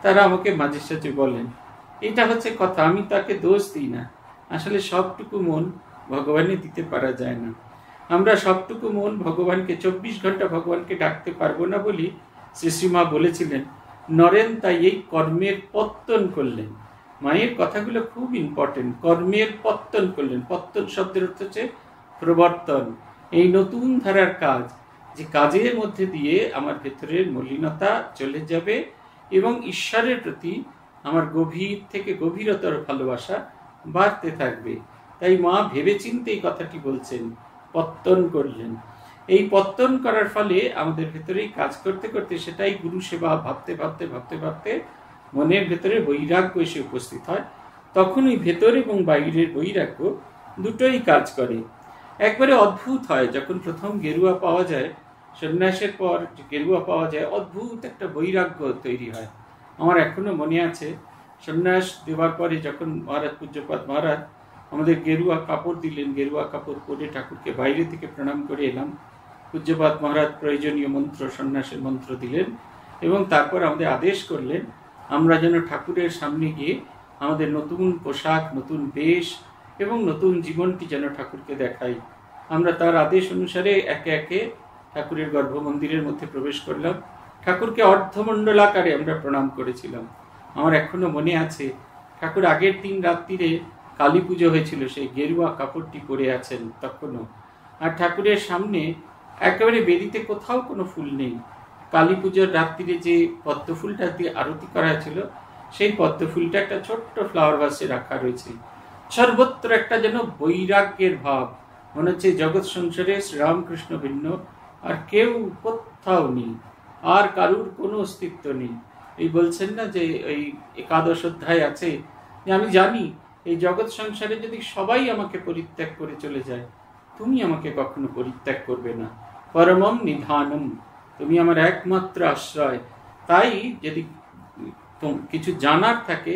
Speaker 1: তারা আমাকে মাঝে সাঝে বলেন। এটা হচ্ছে কথা, আমি তাকে দোষ দিই না। আসলে সবটুকু মন ভগবানে দিতে পারা যায় না। আমরা সবটুকু মন ভগবানকে 24 ঘন্টা ভগবানকে ডাকতে পারবো না বলি শ্রীশ্রীমা বলেছিলেন নরেন তাই এই কর্মের পত্তন করলেন। মায়ের কথাগুলো খুব ইম্পর্টেন্ট। কর্মের পত্তন করলেন। পত্তন শব্দের অর্থ হচ্ছে প্রবর্তন। এই নতুন ধারার কাজ, যে কাজের মধ্যে দিয়ে আমার ভেতরের মলিনতা চলে যাবে এবং ঈশ্বরের প্রতি আমার গভীর থেকে গভীরতর ভালোবাসা বাড়তে থাকবে। তাই মা ভেবেচিন্তে এই কথাটি বলছেন, পত্তন করলেন। এই পত্তন করার ফলে আমাদের ভেতরেই কাজ করতে করতে সেটাই গুরু সেবা ভাবতে ভাবতে ভাবতে ভাবতে মনের ভেতরে বৈরাগ্য এসে উপস্থিত হয়। তখন ওই ভেতর এবং বাইরের বৈরাগ্য দুটোই কাজ করে। একবারে অদ্ভুত হয় যখন প্রথম গেরুয়া পাওয়া যায়, সন্ন্যাসের পর গেরুয়া পাওয়া যায়, অদ্ভুত একটা বৈরাগ্য তৈরি হয়। আমার এখনো মনে আছে, সন্ন্যাস দেওয়ার পরে যখন মহারাজ পূজ্যপাদ মহারাজ আমাদের গেরুয়া কাপড় দিলেন, গেরুয়া কাপড় পরে ঠাকুরকে বাইরে থেকে প্রণাম করে এলাম। পূজ্যপাদ মহারাজ প্রয়োজনীয় মন্ত্র, সন্ন্যাসের মন্ত্র দিলেন এবং তারপর আমাদের আদেশ করলেন আমরা যেন ঠাকুরের সামনে গিয়ে আমাদের নতুন পোশাক, নতুন বেশ এবং নতুন জীবনটি যেন ঠাকুরকে দেখাই। আমরা তার আদেশ অনুসারে একে একে ঠাকুরের গর্ভমন্দিরের মধ্যে প্রবেশ করলাম। ঠাকুরকে অর্ধমণ্ডলাকারে আমরা প্রণাম করেছিলাম। আমার এখনো মনে আছে, ঠাকুর আগের দিন রাত্রিরে কালী পুজো হয়েছিল, সেই গেরুয়া কাপড়টি পরে আছেন তখনও। আর ঠাকুরের সামনে একেবারে বেদিতে কোথাও কোনো ফুল নেই। কালী পুজোর রাত্রিরে যে পদ্ম ফুলটা দিয়ে আরতি করা হয়েছিল, সেই পদ্ম ফুলটা একটা ছোট্ট ফ্লাওয়ার ভাসে রাখা রয়েছে। সর্বত্র একটা যেন বৈরাগ্যের ভাব, মনে হচ্ছে জগৎ সংসারে শ্রীরামকৃষ্ণ ভিন্ন আর কেউ কোথাও নেই, আর কারুর কোনো অস্তিত্ব নেই। এই বলছেন না যে এই একাদশ অধ্যায় আছে যে আমি জানি এই জগৎ সংসারে যদি সবাই আমাকে পরিত্যাগ করে চলে যায়, তুমি আমাকে কখনো পরিত্যাগ করবে না। পরমম নিধানম, তুমি আমার একমাত্র আশ্রয়। তাই যদি কিছু জানার থাকে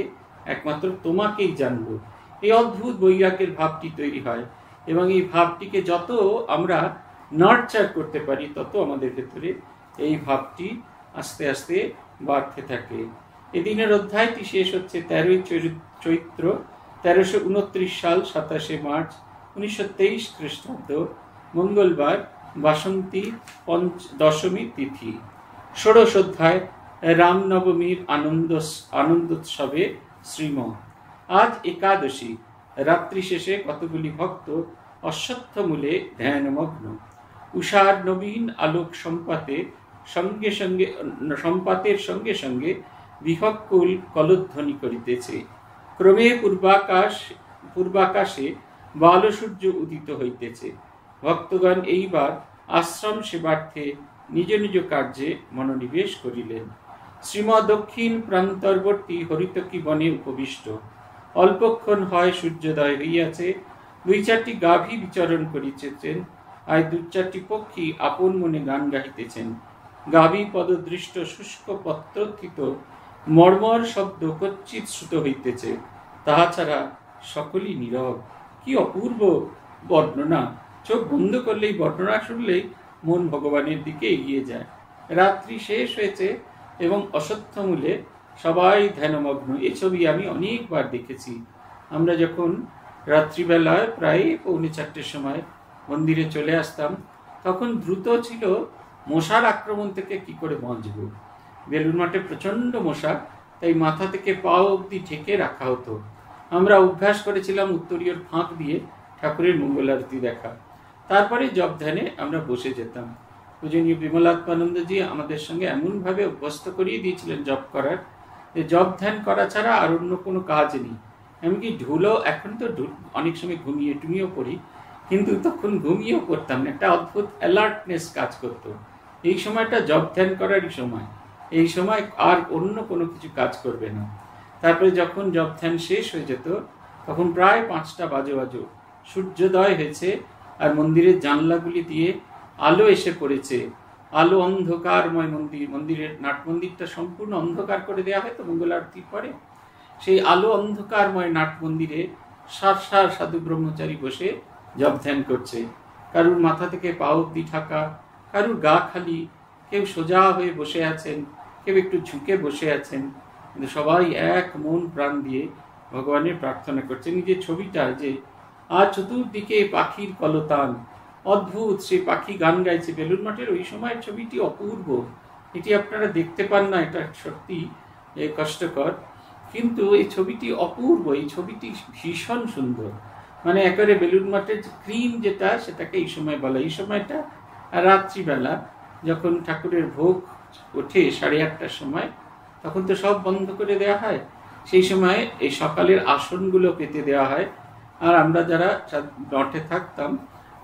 Speaker 1: একমাত্র তোমাকেই জানবো। এই অদ্ভুত বৈরাগ্যের ভাবটি তৈরি হয় এবং এই ভাবটিকে যত আমরা নার্চার করতে পারি তত আমাদের ভেতরে এই ভাবটি আস্তে আস্তে বাড়তে থাকে। এদিনের অধ্যায়টি শেষ হচ্ছে 13ই চৈত্র 1329 সাল 27শে মার্চ 1923 খ্রিস্টাব্দ, মঙ্গলবার, বাসন্তী দশমী তিথি। ষোড়শ অধ্যায় রামনবমীর আনন্দোৎসবে শ্রীম। আজ একাদশী। রাত্রি শেষে কতগুলি ভক্ত অশ্বত্থমূলে ধ্যানমগ্ন। উষার নবীন আলোক সম্পাতের সঙ্গে সঙ্গে বিহকুল কলধ্বনি করিতেছে। ক্রমে পূর্বাকাশে বালসূর্য উদিত হইতেছে। ভক্তগণ এইবার আশ্রম সেবার্থে নিজ নিজ কার্যে মনোনিবেশ করিলেন। শ্রীমৎ দক্ষিণ প্রান্তর্বর্তী হরিতকী বনে উপবিষ্ট। অল্পক্ষণ হয় সূর্যোদয় হইয়াছে। 2-4টি গাভী বিচরণ করিতেছেন, আর 2-4টি পক্ষী আপন মনে গান গাহিতেছেন। গাভী পদদৃষ্ট শুষ্ক পত্রোত্থিত মর্মর শব্দ কচ্ছিৎ শ্রুত হইতেছে, তাহা ছাড়া সকলই নীরব। কি অপূর্ব বর্ণনা! চোখ বন্ধ করলেই, বর্ণনা শুনলেই মন ভগবানের দিকে এগিয়ে যায়। রাত্রি শেষ হয়েছে এবং অশ্বত্থমূলে সবাই ধ্যানমগ্ন। এই ছবি আমি অনেকবার দেখেছি। আমরা যখন রাত্রিবেলায় প্রায় 3:45 সময় মন্দিরে চলে আসতাম, তখন দ্রুত ছিল মশার আক্রমণ থেকে কি করে বাঁচব। বেলুন মাঠে প্রচণ্ড মশা, তাই মাথা থেকে পা অবধি ঢেকে রাখা হতো। আমরা অভ্যাস করেছিলাম উত্তরীয়র ফাঁক দিয়ে ঠাকুরের মঙ্গলারতি দেখা। তারপরে জপ ধ্যানে আমরা বসে যেতাম। পূজনীয় বিমলাত্মানন্দজি আমাদের সঙ্গে এমনভাবে অভ্যস্ত করিয়ে দিয়েছিলেন জপ করার, যে জপ ধ্যান করা ছাড়া আর অন্য কোনো কাজ নেই। এমনকি ঢুলো, এখন তো অনেক সময় টুমিয়েও পড়ি, কিন্তু তখন ঘুমিয়েও পড়তাম না। একটা অদ্ভুত অ্যালার্টনেস কাজ করতো। এই সময়টা জপ ধ্যান করারই সময়। এই সময় আর অন্য কোনো কিছু কাজ করবে না। তারপরে যখন জপ ধ্যান শেষ হয়ে যেত, তখন প্রায় 5টা বাজো সূর্যোদয় হয়েছে, আর মন্দিরের জানলাগুলি দিয়ে আলো এসে পড়েছে। আলো অন্ধকারময় মন্দিরের নাট মন্দিরটা সম্পূর্ণ অন্ধকার করে দেওয়া হয় তো মঙ্গল আরতির পরে। সেই আলো অন্ধকারময় নাট মন্দিরে সার সার সাধু ব্রহ্মচারী বসে জপ ধ্যান করছে। কারুর মাথা থেকে পা অব্দি ঢাকা, কারুর গা খালি, কেউ সোজা হয়ে বসে আছেন, কেউ একটু ঝুঁকে বসে আছেন, কিন্তু সবাই এক মন প্রাণ দিয়ে ভগবানের প্রার্থনা করছেন। এই যে ছবিটা, যে আর চতুর্দিকে পাখির কলতান, অদ্ভুত, সেই পাখি গান গাইছে। বেলুড় মঠের ওই সময়ের ছবিটি অপূর্ব। এটি আপনারা দেখতে পান না, এটা সত্যি কষ্টকর, কিন্তু এই ছবিটি অপূর্ব। এই ছবিটি ভীষণ সুন্দর, মানে একেবারে বেলুড় মঠের ক্রিম যেটা, সেটাকে এই সময় বলা। এই সময়টা রাত্রিবেলা, যখন ঠাকুরের ভোগ ওঠে 8:30টার সময়, তখন তো সব বন্ধ করে দেওয়া হয়। সেই সময় এই সকালের আসনগুলো পেতে দেওয়া হয়। আর আমরা যারা মঠে থাকতাম,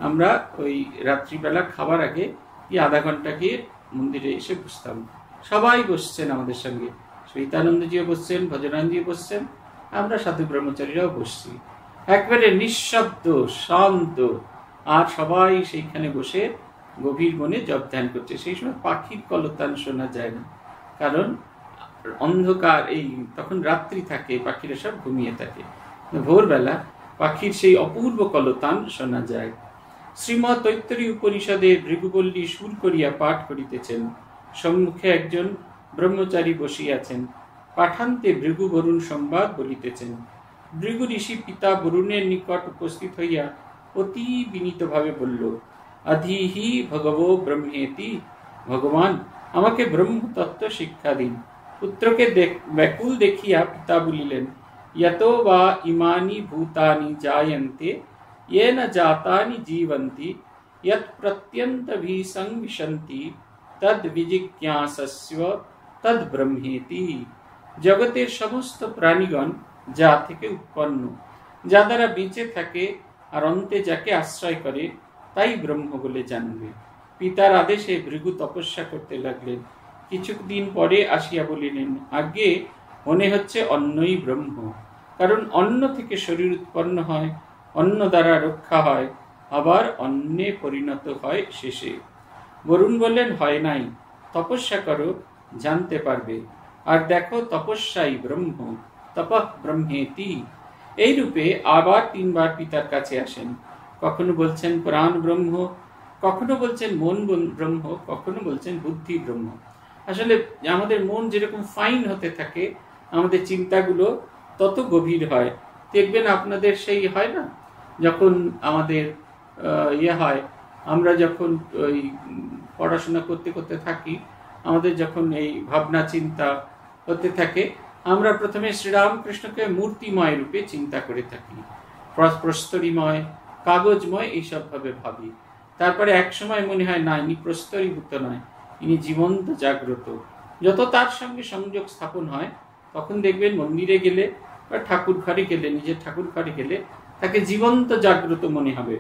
Speaker 1: আমরা ওই রাত্রিবেলা খাবার আগে আধা ঘন্টা গিয়ে মন্দিরে এসে বসতাম। সবাই বসছেন আমাদের সঙ্গে, সহিতানন্দজিও বসছেন, ভজনানন্দজিও বসছেন, আমরা সাধু ব্রহ্মচারীরাও বসছি। একবারে নিঃশব্দ, শান্ত, আর সবাই সেইখানে বসে গভীর মনে জপ ধ্যান করছে। সেই সময় পাখির কলতান শোনা যায় না, কারণ অন্ধকার, এই তখন রাত্রি থাকে, পাখিরা সব ঘুমিয়ে থাকে। ভোরবেলা পাখির সেই অপূর্ব কলতান শোনা যায়। শ্রীমৎ তৈত্তরী উপনিষদে ভৃগুবল্লী সুর করিয়া পাঠ করিতেছেন। সম্মুখে একজন ব্রহ্মচারী বসিয়াছেন, পাঠান্তে ভৃগু বরুণ সংবাদ বলিতেছেন। ভৃগু ঋষি পিতা বরুণের নিকট উপস্থিত হইয়া অতি বিনীতভাবে বলল, অধিহি ভগবো ব্রহ্মেতি, ভগবান আমাকে ব্রহ্মতত্ত্ব শিক্ষা দিন। পুত্রকে ব্যাকুল দেখিয়া পিতা বলিলেন, यतो वा इमानि भूतानि जायन्ते येन जातानि जीवन्ति यत् प्रत्यन्तभि संविशन्ति तद विजिज्ञासस्व तद ब्रह्मेति। জগতের সমস্ত প্রাণীগণ যা থেকে উৎপন্ন, যা দ্বারা বেঁচে থাকে, আর অন্তে যাকে আশ্রয় করে, তাই ব্রহ্ম বলে জানবে। পিতার আদেশে ভৃগু তপস্যা করতে লাগলেন। কিছুদিন পরে আসিয়া বলিলেন, আগে মনে হচ্ছে অন্নই ব্রহ্ম, কারণ অন্ন থেকে শরীর উৎপন্ন হয়, অন্ন দ্বারা রক্ষা হয়, আবার অন্নে পরিণত হয় শেষে। বরুণ বললেন, হয় নাই, তপস্যা করো, জানতে পারবে। আর দেখো, তপস্যাই ব্রহ্ম, তপঃ ব্রহ্মেতি। এই রূপে আবার 3 বার পিতার কাছে আসেন। কখনো বলছেন প্রাণ ব্রহ্ম, কখনো বলছেন মন ব্রহ্ম, কখনো বলছেন বুদ্ধি ব্রহ্ম। আসলে আমাদের মন যেরকম ফাইন হতে থাকে, আমাদের চিন্তাগুলো তত গভীর হয়। দেখবেন আপনাদের সেই হয় না, যখন আমাদের হয়, আমরা যখন ওই পড়াশোনা করতে করতে থাকি, আমাদের যখন এই ভাবনা চিন্তা হতে থাকে, আমরা প্রথমে শ্রীরামকৃষ্ণকে মূর্তিময় রূপে চিন্তা করে থাকি, প্রস্তরীময়, কাগজময়, এইসব ভাবে ভাবি। তারপরে এক সময় মনে হয় না, ইনি প্রস্তরীভূত নয়, ইনি জীবন্ত জাগ্রত। যত তার সঙ্গে সংযোগ স্থাপন হয়, তখন দেখবেন মন্দিরে গেলে বা ঠাকুর ঘরে গেলে, নিজের ঠাকুর ঘরে গেলে তাকে জীবন্ত জাগ্রত মনে হবে।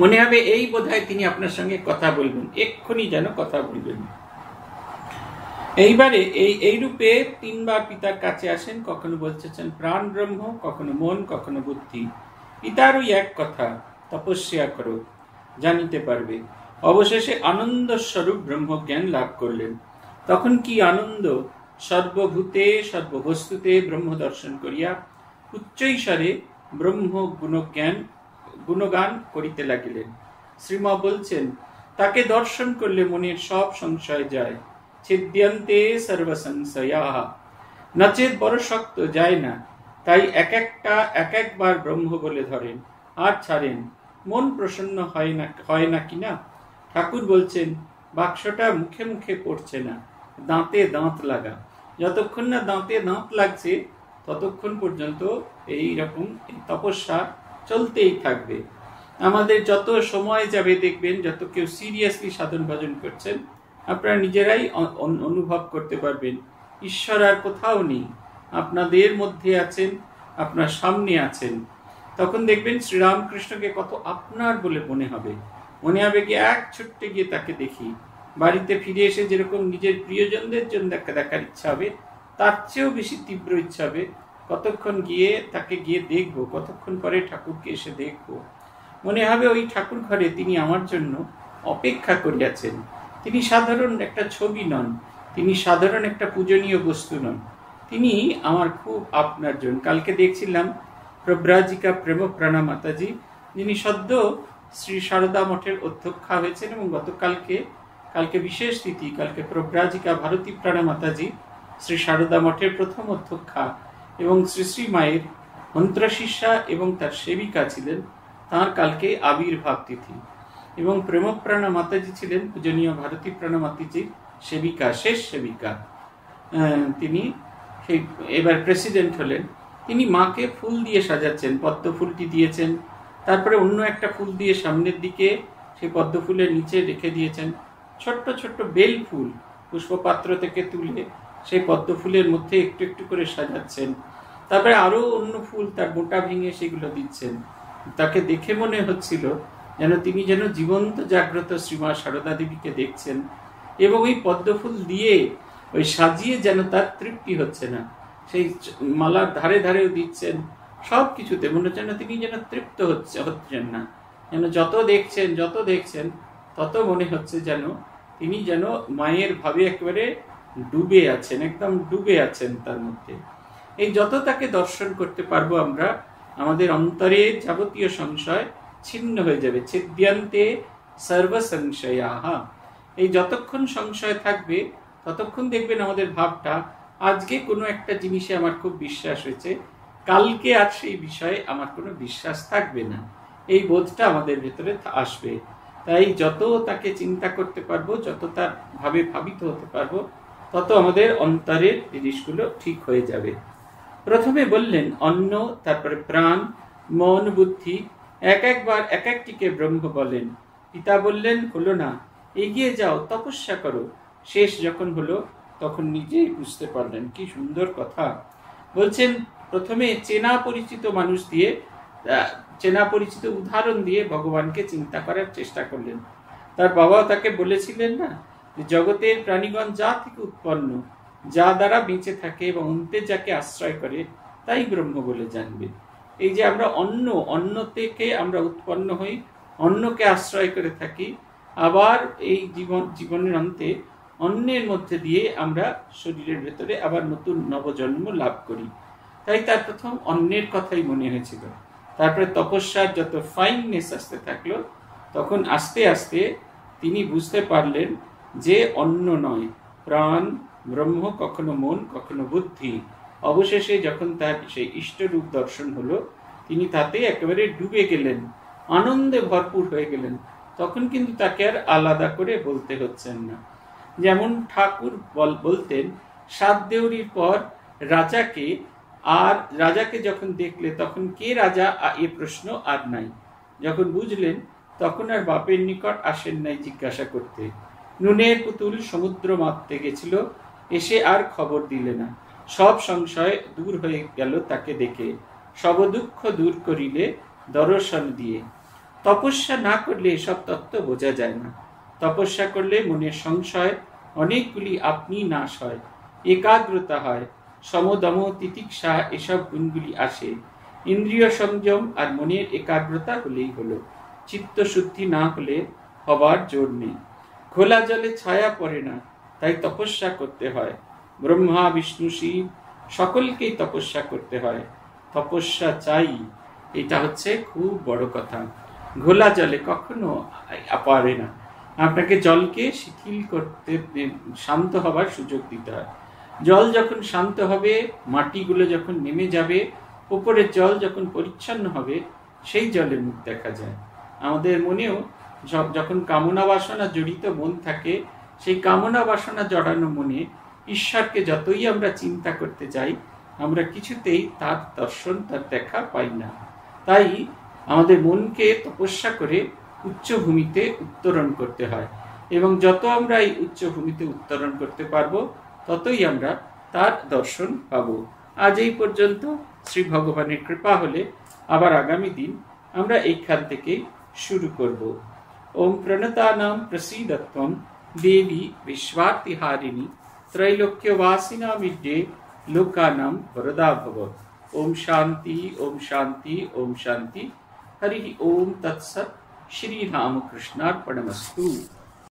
Speaker 1: মনে হবে এই বোধহয় তিনি আপনার সঙ্গে কথা বলবেন, এক্ষুনি যেন কথা বলবেন। এইবারে এই রূপে 3 বার পিতার কাছে আসেন। কখনো বলছেন প্রাণ ব্রহ্ম, কখনো মন, কখনো বুদ্ধি। পিতার ওই এক কথা, তপস্যা করো, জানিতে পারবে। অবশেষে আনন্দ স্বরূপ ব্রহ্মজ্ঞান লাভ করলেন। তখন কি আনন্দ! সর্বভূতে সর্ববস্তুতে ব্রহ্ম দর্শন করিয়া উচ্চৈস্বরে ব্রহ্ম গুণগান করিতে লাগিলেন। শ্রীমা বলছেন, তাকে দর্শন করলে মনের সব সংশয় যায়। ছিদ্যন্তে সর্ব সংশয়াঃ, নচেত বড় শক্ত যায় না, তাই এক একবার ব্রহ্ম বলে ধরেন আর ছাড়েন। মন প্রসন্ন হয় না কিনা? ঠাকুর বলছেন, বাক্সটা মুখে মুখে পড়ছে না, দাঁতে দাঁত লাগা। যতক্ষণ না দাঁতে দাঁত লাগছে, ততক্ষণ পর্যন্ত এই রকম তপস্যা চলতেই থাকবে। আমাদের যত সময় যাবে, দেখবেন যত কেউ সিরিয়াসলি সাধন ভজন করছেন, আপনারা নিজেরাই অনুভব করতে পারবেন ঈশ্বর আর কোথাও নেই, আপনাদের মধ্যে আছেন, আপনার সামনে আছেন। তখন দেখবেন শ্রীরামকৃষ্ণকে কত আপনার বলে মনে হবে কি এক ছুট্টে গিয়ে তাকে দেখি। বাড়িতে ফিরে এসে যেরকম নিজের প্রিয়জনদের জন্য দেখার ইচ্ছা হবে, তার চেয়েও বেশি তীব্র ইচ্ছা হবে কতক্ষণ গিয়ে তাকে গিয়ে দেখবো, কতক্ষণ পরে ঠাকুরকে এসে দেখবো। মনে হবে ওই ঠাকুর ঘরে তিনি আমার জন্য অপেক্ষা করিয়াছেন। তিনি সাধারণ একটা ছবি নন, তিনি সাধারণ একটা পূজনীয় বস্তু নন, তিনি আমার খুব আপনার জন। কালকে দেখছিলাম প্রব্রাজিকা প্রেম প্রাণা মাতাজি, যিনি সদ্য শ্রী সারদা মঠের অধ্যক্ষা হয়েছেন, এবং কালকে বিশেষ তিথি, কালকে প্রব্রাজিকা ভারতী প্রাণা মাতাজি শ্রী সারদা মঠের প্রথম অধ্যক্ষা এবং শ্রী শ্রী মায়ের মন্ত্রশিষ্যা এবং তার সেবিকা ছিলেন, তাঁর কালকে আবির্ভাব তিথি। এবং প্রেমপ্রাণা মাতাজি ছিলেন পূজনীয় ভারতী প্রাণা মাতাজির সেবিকা, শেষ সেবিকা। তিনি সেই এবার প্রেসিডেন্ট হলেন। তিনি মাকে ফুল দিয়ে সাজাচ্ছেন, পদ্ম ফুলটি দিয়েছেন, তারপরে অন্য একটা ফুল দিয়ে সামনের দিকে সেই পদ্ম ফুলের নিচে রেখে দিয়েছেন। ছোট্ট ছোট্ট বেল ফুল পুষ্পপাত্র থেকে তুলে সেই পদ্ম ফুলের মধ্যে একটু একটু করে সাজাচ্ছেন। তারপরে আরো অন্য ফুল তার মোটা ভেঙে সেগুলো দিচ্ছেন। তাকে দেখে মনে হচ্ছিল তিনি যেন জীবন্ত জাগ্রত শ্রীমা সারদা দেবীকে দেখছেন, এবং ওই পদ্ম ফুল দিয়ে ওই সাজিয়ে যেন তার তৃপ্তি হচ্ছে না, সেই মালার ধারে ধারেও দিচ্ছেন, সব কিছুতে মনে হচ্ছে না তিনি যেন তৃপ্ত হচ্ছেন না, যেন যত দেখছেন তত মনে হচ্ছে যেন তিনি যেন মায়ের ভাবে একেবারে ডুবে আছেন, একদম ডুবে আছেন তার মধ্যে। এই যত তাকে দর্শন করতে পারবো আমরা, আমাদের অন্তরে যাবতীয় সংশয় ছিন্ন হয়ে যাবে। ছিদ্যান্তে সর্ব সংশয়াহা। এই যতক্ষণ সংশয় থাকবে ততক্ষণ দেখবেন আমাদের ভাবটা, আজকে কোনো একটা জিনিসে আমার খুব বিশ্বাস হয়েছে, কালকে আর সেই বিষয়ে আমার কোনো বিশ্বাস থাকবে না, এই বোধটা আমাদের ভেতরে আসবে। তাই যত তাকে চিন্তা করতে পারবো, যত তার ভাবে ভাবিত হতে পারবো, তত আমাদের অন্তরের জিনিসগুলো ঠিক হয়ে যাবে। প্রথমে বললেন অন্ন, তারপরে প্রাণ, মন, বুদ্ধি, একবার এক একটিকে ব্রহ্ম বলেন। পিতা বললেন হলো না, এগিয়ে যাও, তপস্যা করো। শেষ যখন হলো তখন নিজেই বুঝতে পারলেন। কি সুন্দর কথা বলছেন। প্রথমে চেনা পরিচিত মানুষ দিয়ে, চেনা পরিচিত উদাহরণ দিয়ে ভগবানকে চিন্তা করার চেষ্টা করলেন। তার বাবাও তাকে বলেছিলেন না, যে জগতের প্রাণীগণ যা থেকে উৎপন্ন, যা দ্বারা বেঁচে থাকে এবং অন্তে যাকে আশ্রয় করে, তাই ব্রহ্ম বলে জানবে। এই যে আমরা অন্ন থেকে আমরা উৎপন্ন হই, অন্নকে আশ্রয় করে থাকি, আবার এই জীবনের অন্তে অন্নের মধ্যে দিয়ে আমরা শরীরের ভেতরে আবার নতুন নবজন্ম লাভ করি। তাই তার প্রথম অন্নের কথাই মনে হয়েছিল। তারপরে তপস্যার যত ফাইননেস আসতে থাকলো, তখন আস্তে আস্তে তিনি বুঝতে পারলেন যে অন্ন নয়, প্রাণ, ব্রহ্ম, কখনো মন, কখনো বুদ্ধি। অবশেষে যখন তার সেই ইষ্টরূপ দর্শন হলো, তিনি তাতে একেবারে ডুবে গেলেন, আনন্দে ভরপুর হয়ে গেলেন। তখন কিন্তু তাকে আর আলাদা করে বলতে হচ্ছেন না। যেমন ঠাকুর বলতেন, সাত দেউরির পর রাজাকে যখন দেখলে তখন কে রাজা, এ প্রশ্ন আর নাই। যখন বুঝলেন তখন আর বাপের নিকট আসেন নাই জিজ্ঞাসা করতে। নুনের পুতুল সমুদ্র মাপতে গেছিল, এসে আর খবর দিলে না। সব সংশয় দূর হয়ে গেল তাকে দেখে, সব দুঃখ দূর করিলে দর্শন দিয়ে। তপস্যা না করলে এসব তত্ত্ব বোঝা যায় না। তপস্যা করলে মনের সংশয় অনেকগুলি আপনি নাশ হয়, একাগ্রতা হয়, সমদম, তিতিক্ষা, এসব গুণগুলি আসে। ইন্দ্রিয় সংযম আর মনের একাগ্রতা হলেই হলো। চিত্ত শুদ্ধি না হলে হবার জোর নেই। খোলা জলে ছায়া পড়ে না, তাই তপস্যা করতে হয়। ব্রহ্মা, বিষ্ণু, শিব সকলকেই তপস্যা করতে হয়। তপস্যা চাই, এটা হচ্ছে খুব বড় কথা। ঘোলা জলে কখনো পারে না। আপনাকে জলকে শিথিল করতে, শান্ত হবার সুযোগ দিতে হয়। জল যখন শান্ত হবে, মাটিগুলো যখন নেমে যাবে, উপরের জল যখন পরিচ্ছন্ন হবে, সেই জলে মুখ দেখা যায়। আমাদের মনেও যখন কামনা বাসনা জড়িত মন থাকে, সেই কামনা বাসনা জড়ানো মনে ঈশ্বরকে যতই আমরা চিন্তা করতে চাই, আমরা কিছুতেই তার দর্শন, তার দেখা পাই না। তাই আমাদের মনকে তপস্যা করে উচ্চভূমিতে উত্তরণ করতে হয়, এবং যত আমরা এই উচ্চভূমিতে উত্তরণ করতে পারবো, ততই আমরা তার দর্শন পাবো। আজ এই পর্যন্ত। শ্রী ভগবানের কৃপা হলে আবার আগামী দিন আমরা এইখান থেকে শুরু করব। ওম প্রণতানাং প্রসীদত্বম দেবী বিশ্বার্তিহারিণী त्रैलोक्यवासिना विद्ये लोकानां वरदा भव। ओम शांति, ओम शांति, ओम शांति। हरि ओम तत्सत्। श्री रामकृष्णार्पणमस्तु।